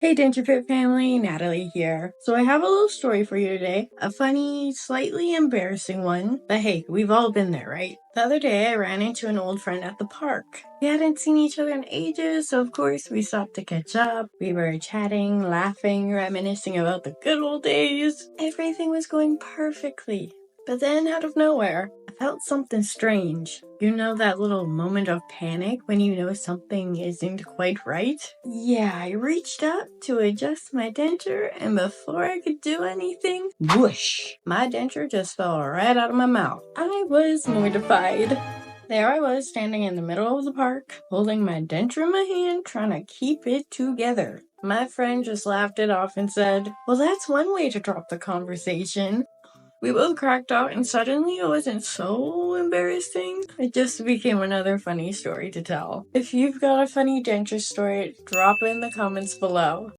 Hey DensureFit family, Natalie here. So I have a little story for you today. A funny, slightly embarrassing one. But hey, we've all been there, right? The other day I ran into an old friend at the park. We hadn't seen each other in ages, so of course we stopped to catch up. We were chatting, laughing, reminiscing about the good old days. Everything was going perfectly. But then, out of nowhere, I felt something strange. You know that little moment of panic when you know something isn't quite right? Yeah, I reached up to adjust my denture, and before I could do anything, whoosh! My denture just fell right out of my mouth. I was mortified. There I was, standing in the middle of the park, holding my denture in my hand, trying to keep it together. My friend just laughed it off and said, "Well, that's one way to drop the conversation." We both cracked up, and suddenly it wasn't so embarrassing. It just became another funny story to tell. If you've got a funny denture story, drop it in the comments below.